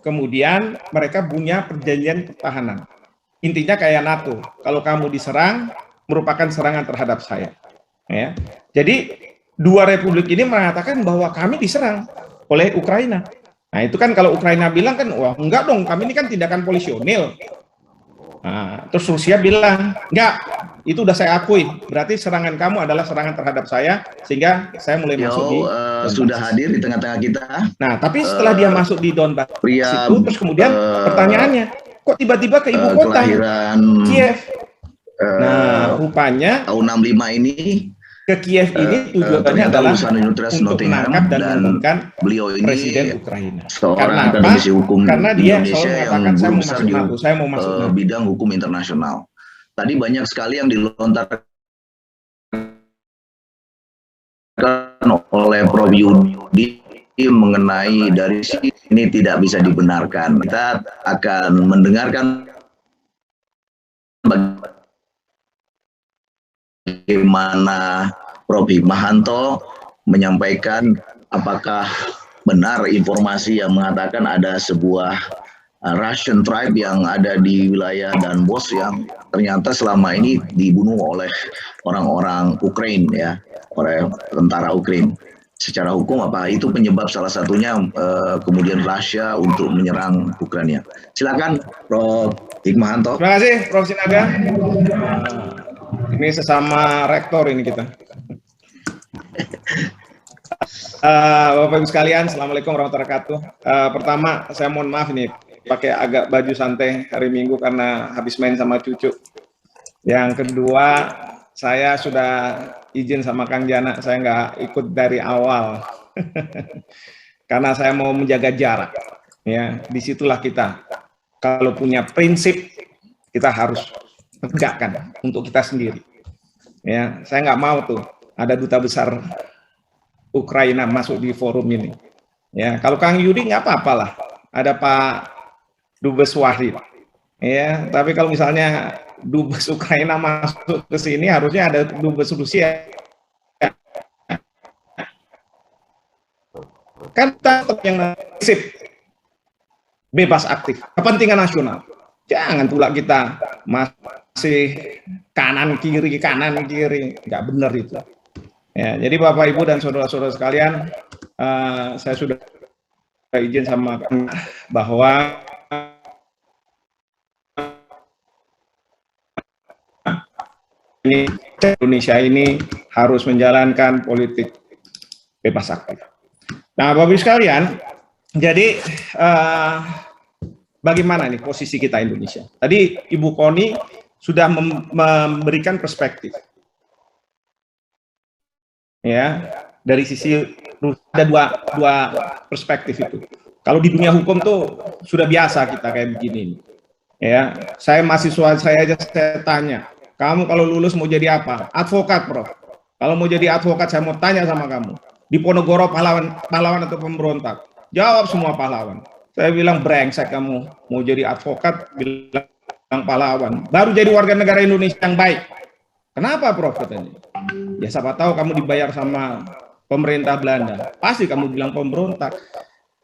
kemudian mereka punya perjanjian pertahanan. Intinya kayak NATO, kalau kamu diserang, merupakan serangan terhadap saya. Ya. Jadi, dua republik ini mengatakan bahwa kami diserang oleh Ukraina. Nah, itu kan kalau Ukraina bilang kan, wah enggak dong, kami ini kan tindakan polisionil. Nah, terus Rusia bilang, enggak, itu udah saya akui, berarti serangan kamu adalah serangan terhadap saya, sehingga saya mulai masuk di sudah hadir di tengah-tengah kita. Nah, tapi setelah dia masuk di Donbas itu, terus kemudian pertanyaannya, kok tiba-tiba ke ibu kota Kiev? Nah, rupanya tahun 65 ini ke Kiev ini tujuannya adalah untuk menangkap dan mengumumkan Presiden Ukraina. Karena apa? Karena dia selalu mengatakan saya mau masuk NATO. Bidang hukum internasional. Tadi banyak sekali yang dilontarkan oleh Prof. Yudi mengenai dari sini tidak bisa dibenarkan. Kita akan mendengarkan bagaimana Prof. Hikmahanto menyampaikan apakah benar informasi yang mengatakan ada sebuah Russian tribe yang ada di wilayah Donbas yang ternyata selama ini dibunuh oleh orang-orang Ukraina, ya, oleh tentara Ukraina. Secara hukum apa itu penyebab salah satunya kemudian Rusia untuk menyerang Ukraina. Silakan Prof. Hikmahanto. Terima kasih Prof. Sinaga. Ini sesama rektor ini kita. Bapak Ibu sekalian, Assalamualaikum warahmatullahi wabarakatuh. Pertama, saya mohon maaf nih, pakai agak baju santai hari Minggu karena habis main sama cucu. Yang kedua, saya sudah izin sama Kang Jana, saya nggak ikut dari awal. Karena saya mau menjaga jarak. Ya, disitulah kita. Kalau punya prinsip, kita harus tegakkan untuk kita sendiri. Ya, saya nggak mau tuh ada duta besar Ukraina masuk di forum ini. Ya, kalau Kang Yudi nggak apa-apalah, ada Pak Dubes Wahid. Ya, tapi kalau misalnya Dubes Ukraina masuk ke sini, harusnya ada Dubes Rusia. Kan tetap yang prinsip bebas aktif, kepentingan nasional. Jangan pula kita masih kanan kiri, nggak benar itu. Ya, jadi Bapak Ibu dan saudara-saudara sekalian, saya sudah izin sama bahwa Indonesia ini harus menjalankan politik bebas aktif. Nah, Bapak Ibu sekalian, jadi bagaimana nih posisi kita Indonesia? Tadi Ibu Koni sudah memberikan perspektif. Ya, dari sisi ada dua perspektif itu. Kalau di dunia hukum tuh sudah biasa kita kayak begini. Ya, saya mahasiswa saya aja saya tanya, kamu kalau lulus mau jadi apa? Advokat, Prof. Kalau mau jadi advokat saya mau tanya sama kamu, di Ponorogo pahlawan atau pemberontak? Jawab semua pahlawan. Saya bilang brengsek kamu, mau jadi advokat bilang pahlawan. Baru jadi warga negara Indonesia yang baik. Kenapa, Prof? Katanya. Ya siapa tahu kamu dibayar sama pemerintah Belanda, pasti kamu bilang pemberontak.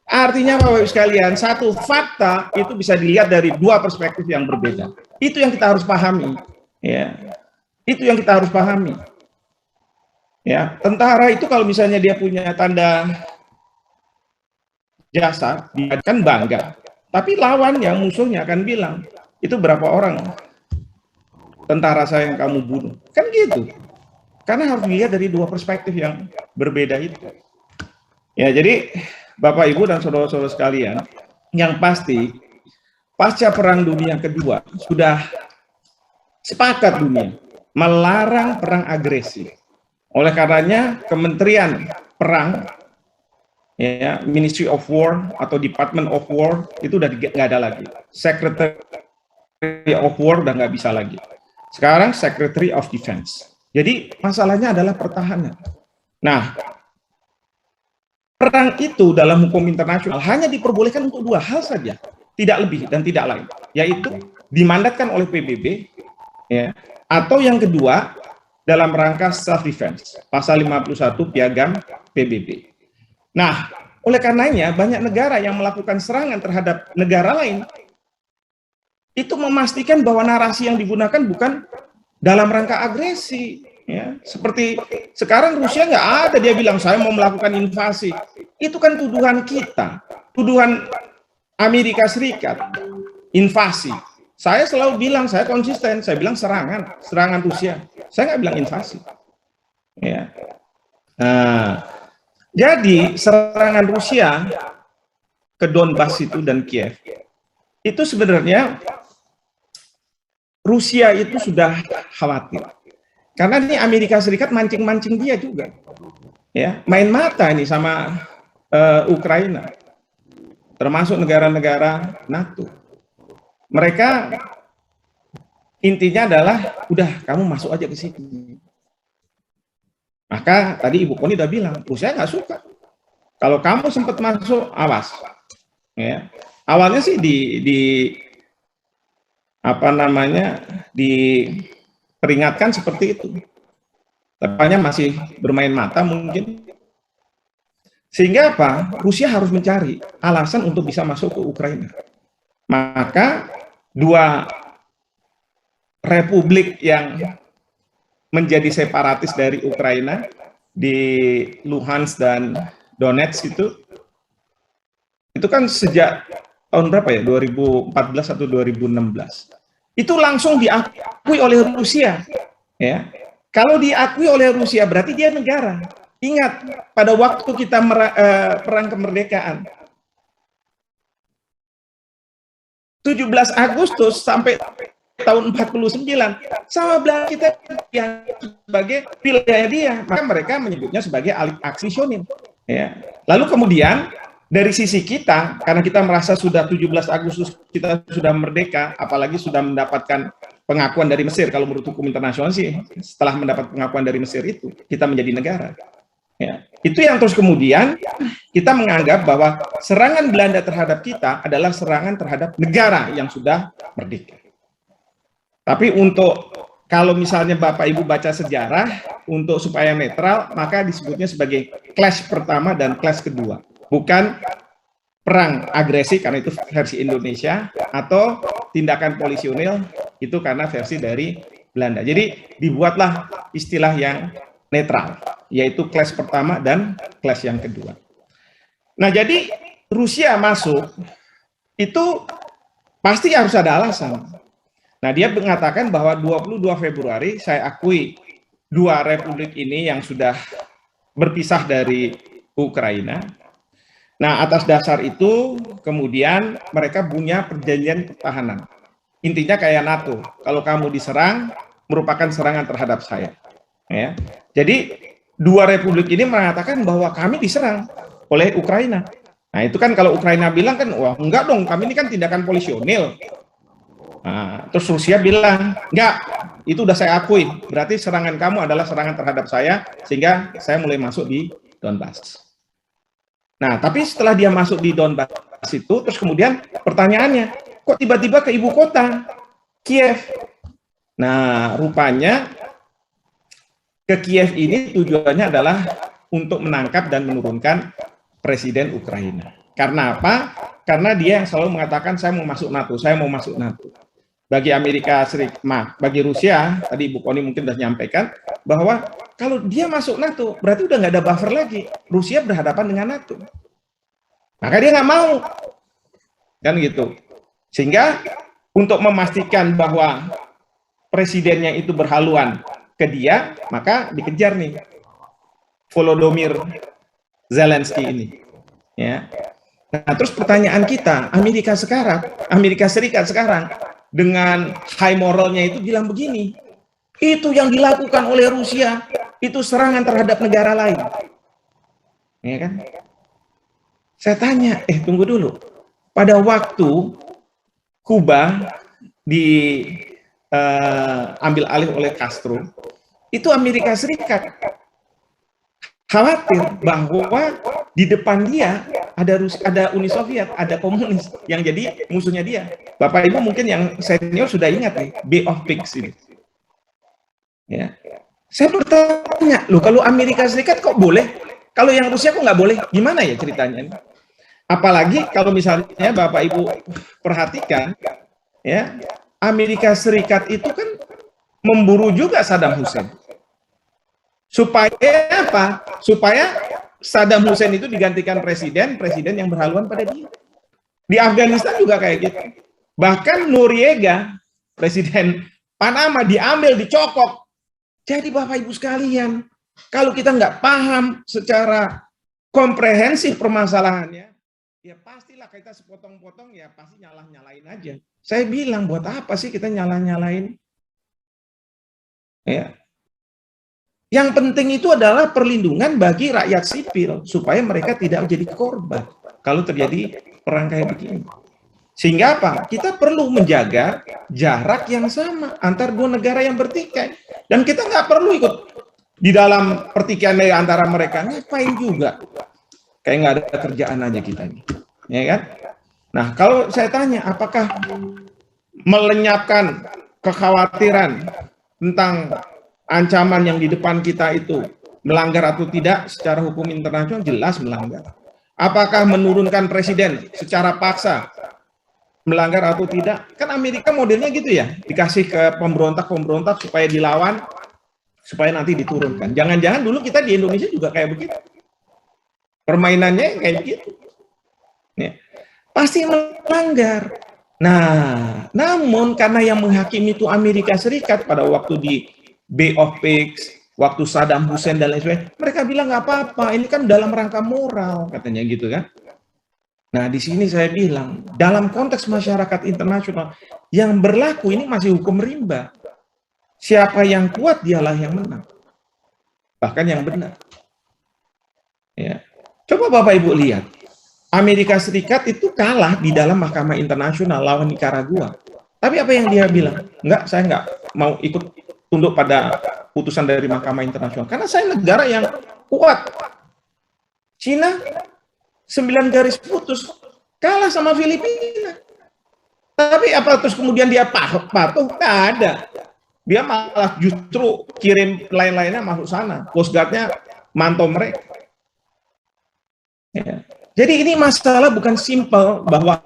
Artinya Bapak Ibu sekalian, satu fakta itu bisa dilihat dari dua perspektif yang berbeda. Itu yang kita harus pahami. Ya, itu yang kita harus pahami. Ya, tentara itu kalau misalnya dia punya tanda jasa, dia kan bangga. Tapi lawannya, musuhnya akan bilang, itu berapa orang tentara saya yang kamu bunuh? Kan gitu. Karena harus dilihat dari dua perspektif yang berbeda itu. Ya, jadi Bapak Ibu dan saudara-saudara sekalian, yang pasti pasca Perang Dunia Kedua sudah sepakat dunia melarang perang agresi. Oleh karenanya Kementerian Perang, ya, Ministry of War atau Department of War itu udah nggak ada lagi. Secretary of War udah nggak bisa lagi. Sekarang Secretary of Defense. Jadi masalahnya adalah pertahanan. Nah, perang itu dalam hukum internasional hanya diperbolehkan untuk dua hal saja, tidak lebih dan tidak lain, yaitu dimandatkan oleh PBB, ya, atau yang kedua dalam rangka self defense, pasal 51 Piagam PBB. Nah, oleh karenanya banyak negara yang melakukan serangan terhadap negara lain itu memastikan bahwa narasi yang digunakan bukan dalam rangka agresi. Ya, seperti sekarang Rusia nggak ada dia bilang saya mau melakukan invasi. Itu kan tuduhan kita, tuduhan Amerika Serikat, invasi. Saya selalu bilang, saya konsisten, saya bilang serangan Rusia. Saya nggak bilang invasi. Ya. Nah, jadi serangan Rusia ke Donbas itu dan Kiev, itu sebenarnya Rusia itu sudah khawatir. Karena ini Amerika Serikat mancing-mancing dia juga. Ya, main mata ini sama Ukraina. Termasuk negara-negara NATO. Mereka intinya adalah, udah kamu masuk aja ke sini. Maka tadi Ibu Koni udah bilang, Rusia nggak suka. Kalau kamu sempat masuk, awas. Ya. Awalnya sih diperingatkan seperti itu. Tepatnya masih bermain mata mungkin. Sehingga apa? Rusia harus mencari alasan untuk bisa masuk ke Ukraina. Maka dua republik yang menjadi separatis dari Ukraina di Luhansk dan Donetsk itu kan sejak tahun berapa ya? 2014 atau 2016. Itu langsung diakui oleh Rusia. Ya. Kalau diakui oleh Rusia berarti dia negara. Ingat, pada waktu kita perang kemerdekaan, 17 Agustus sampai tahun 49, sama Belanda kita yang sebagai wilayah dia, maka mereka menyebutnya sebagai aksi Shonin. Ya. Lalu kemudian dari sisi kita, karena kita merasa sudah 17 Agustus kita sudah merdeka, apalagi sudah mendapatkan pengakuan dari Mesir, kalau menurut hukum internasional sih, setelah mendapat pengakuan dari Mesir itu, kita menjadi negara. Ya. Itu yang terus kemudian kita menganggap bahwa serangan Belanda terhadap kita adalah serangan terhadap negara yang sudah merdeka. Tapi untuk kalau misalnya Bapak Ibu baca sejarah, untuk supaya netral, maka disebutnya sebagai clash pertama dan clash kedua. Bukan perang agresi, karena itu versi Indonesia, atau tindakan polisionil, itu karena versi dari Belanda. Jadi dibuatlah istilah yang netral, yaitu clash pertama dan clash yang kedua. Nah, jadi Rusia masuk, itu pasti harus ada alasan. Nah, dia mengatakan bahwa 22 Februari saya akui dua republik ini yang sudah berpisah dari Ukraina. Nah, atas dasar itu kemudian mereka punya perjanjian pertahanan. Intinya kayak NATO, kalau kamu diserang merupakan serangan terhadap saya. Ya. Jadi dua republik ini mengatakan bahwa kami diserang oleh Ukraina. Nah, itu kan kalau Ukraina bilang kan, wah enggak dong, kami ini kan tindakan polisionil. Nah, terus Rusia bilang, enggak, itu udah saya akui, berarti serangan kamu adalah serangan terhadap saya, sehingga saya mulai masuk di Donbas. Nah, tapi setelah dia masuk di Donbas itu, terus kemudian pertanyaannya, kok tiba-tiba ke ibu kota, Kiev? Nah, rupanya ke Kiev ini tujuannya adalah untuk menangkap dan menurunkan Presiden Ukraina. Karena apa? Karena dia yang selalu mengatakan, saya mau masuk NATO, saya mau masuk NATO. Bagi Amerika Serikat, bagi Rusia, tadi Ibu Koni mungkin sudah menyampaikan, bahwa kalau dia masuk NATO, berarti udah nggak ada buffer lagi. Rusia berhadapan dengan NATO. Maka dia nggak mau. Kan gitu. Sehingga untuk memastikan bahwa presidennya itu berhaluan ke dia, maka dikejar nih Volodymyr Zelensky ini. Ya. Nah, terus pertanyaan kita, Amerika Serikat sekarang, dengan high moralnya itu bilang begini, itu yang dilakukan oleh Rusia, itu serangan terhadap negara lain. Ya kan? Saya tanya, tunggu dulu. Pada waktu Kuba diambil alih oleh Castro, itu Amerika Serikat khawatir bahwa di depan dia ada Uni Soviet, ada komunis yang jadi musuhnya dia. Bapak Ibu mungkin yang senior sudah ingat nih, Bay of Pigs ini. Ya. Saya bertanya, loh kalau Amerika Serikat kok boleh Kalau yang Rusia kok nggak boleh? Gimana ya ceritanya? Apalagi kalau misalnya Bapak Ibu perhatikan, ya, Amerika Serikat itu kan memburu juga Saddam Hussein. Supaya apa? Supaya Saddam Hussein itu digantikan presiden yang berhaluan pada dia. Di Afghanistan juga kayak gitu. Bahkan Noriega, presiden Panama, diambil, dicokok. Jadi Bapak Ibu sekalian, kalau kita nggak paham secara komprehensif permasalahannya, ya pastilah kita sepotong-potong, ya pasti nyalah-nyalain aja. Saya bilang, buat apa sih kita nyalah-nyalain? Ya. Yang penting itu adalah perlindungan bagi rakyat sipil, supaya mereka tidak menjadi korban kalau terjadi perang kayak begini. Sehingga apa? Kita perlu menjaga jarak yang sama antar dua negara yang bertikai. Dan kita nggak perlu ikut di dalam pertikaian antara mereka. Ngapain juga? Kayak nggak ada kerjaan aja kita ini. Ya kan? Nah, kalau saya tanya, apakah melenyapkan kekhawatiran tentang ancaman yang di depan kita itu melanggar atau tidak secara hukum internasional? Jelas melanggar. Apakah menurunkan presiden secara paksa melanggar atau tidak? Kan Amerika modelnya gitu ya, dikasih ke pemberontak-pemberontak supaya dilawan, supaya nanti diturunkan. Jangan-jangan dulu kita di Indonesia juga kayak begitu. Permainannya kayak begitu. Ya. Pasti melanggar. Nah, namun karena yang menghakimi itu Amerika Serikat pada waktu di Bay of Pigs, waktu Saddam Hussein dan lain sebagainya, mereka bilang nggak apa-apa, ini kan dalam rangka moral, katanya gitu kan. Nah, di sini saya bilang, dalam konteks masyarakat internasional, yang berlaku ini masih hukum rimba. Siapa yang kuat, dialah yang menang. Bahkan yang benar. Ya. Coba Bapak Ibu lihat, Amerika Serikat itu kalah di dalam Mahkamah Internasional lawan Nicaragua. Tapi apa yang dia bilang? Enggak, saya enggak mau ikut tunduk pada putusan dari Mahkamah Internasional. Karena saya negara yang kuat. Cina 9 garis putus, kalah sama Filipina. Tapi apa terus kemudian dia patuh? Nggak ada. Dia malah justru kirim lain-lainnya masuk sana. Coast Guard-nya mantau mereka. Ya. Jadi ini masalah bukan simpel bahwa,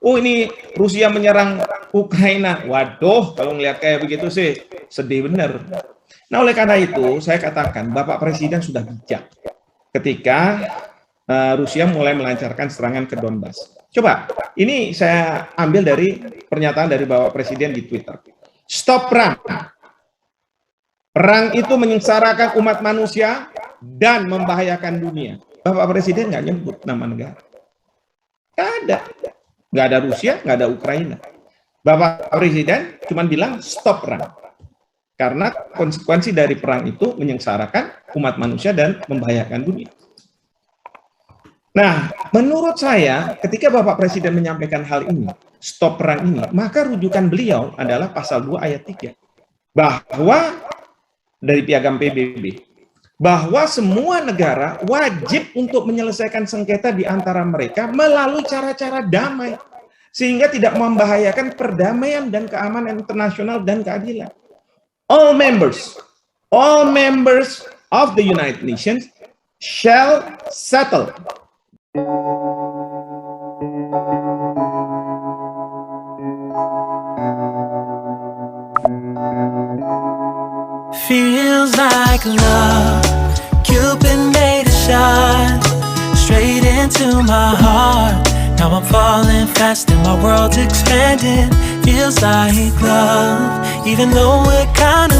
oh ini Rusia menyerang Ukraina. Waduh, kalau ngelihat kayak begitu sih, sedih benar. Nah, oleh karena itu, saya katakan, Bapak Presiden sudah bijak ketika Rusia mulai melancarkan serangan ke Donbas. Coba, ini saya ambil dari pernyataan dari Bapak Presiden di Twitter. Stop perang. Perang itu menyengsarakan umat manusia dan membahayakan dunia. Bapak Presiden nggak nyebut nama negara. Nggak ada. Nggak ada Rusia, nggak ada Ukraina. Bapak Presiden cuma bilang stop perang. Karena konsekuensi dari perang itu menyengsarakan umat manusia dan membahayakan dunia. Nah, menurut saya, ketika Bapak Presiden menyampaikan hal ini, stop perang ini, maka rujukan beliau adalah pasal 2 ayat 3. Bahwa, dari Piagam PBB, bahwa semua negara wajib untuk menyelesaikan sengketa di antara mereka melalui cara-cara damai, sehingga tidak membahayakan perdamaian dan keamanan internasional dan keadilan. All members of the United Nations shall settle. Feels like love, Cupid made a shot straight into my heart. Now I'm falling fast and my world's expanding. Feels like love, even though we're kinda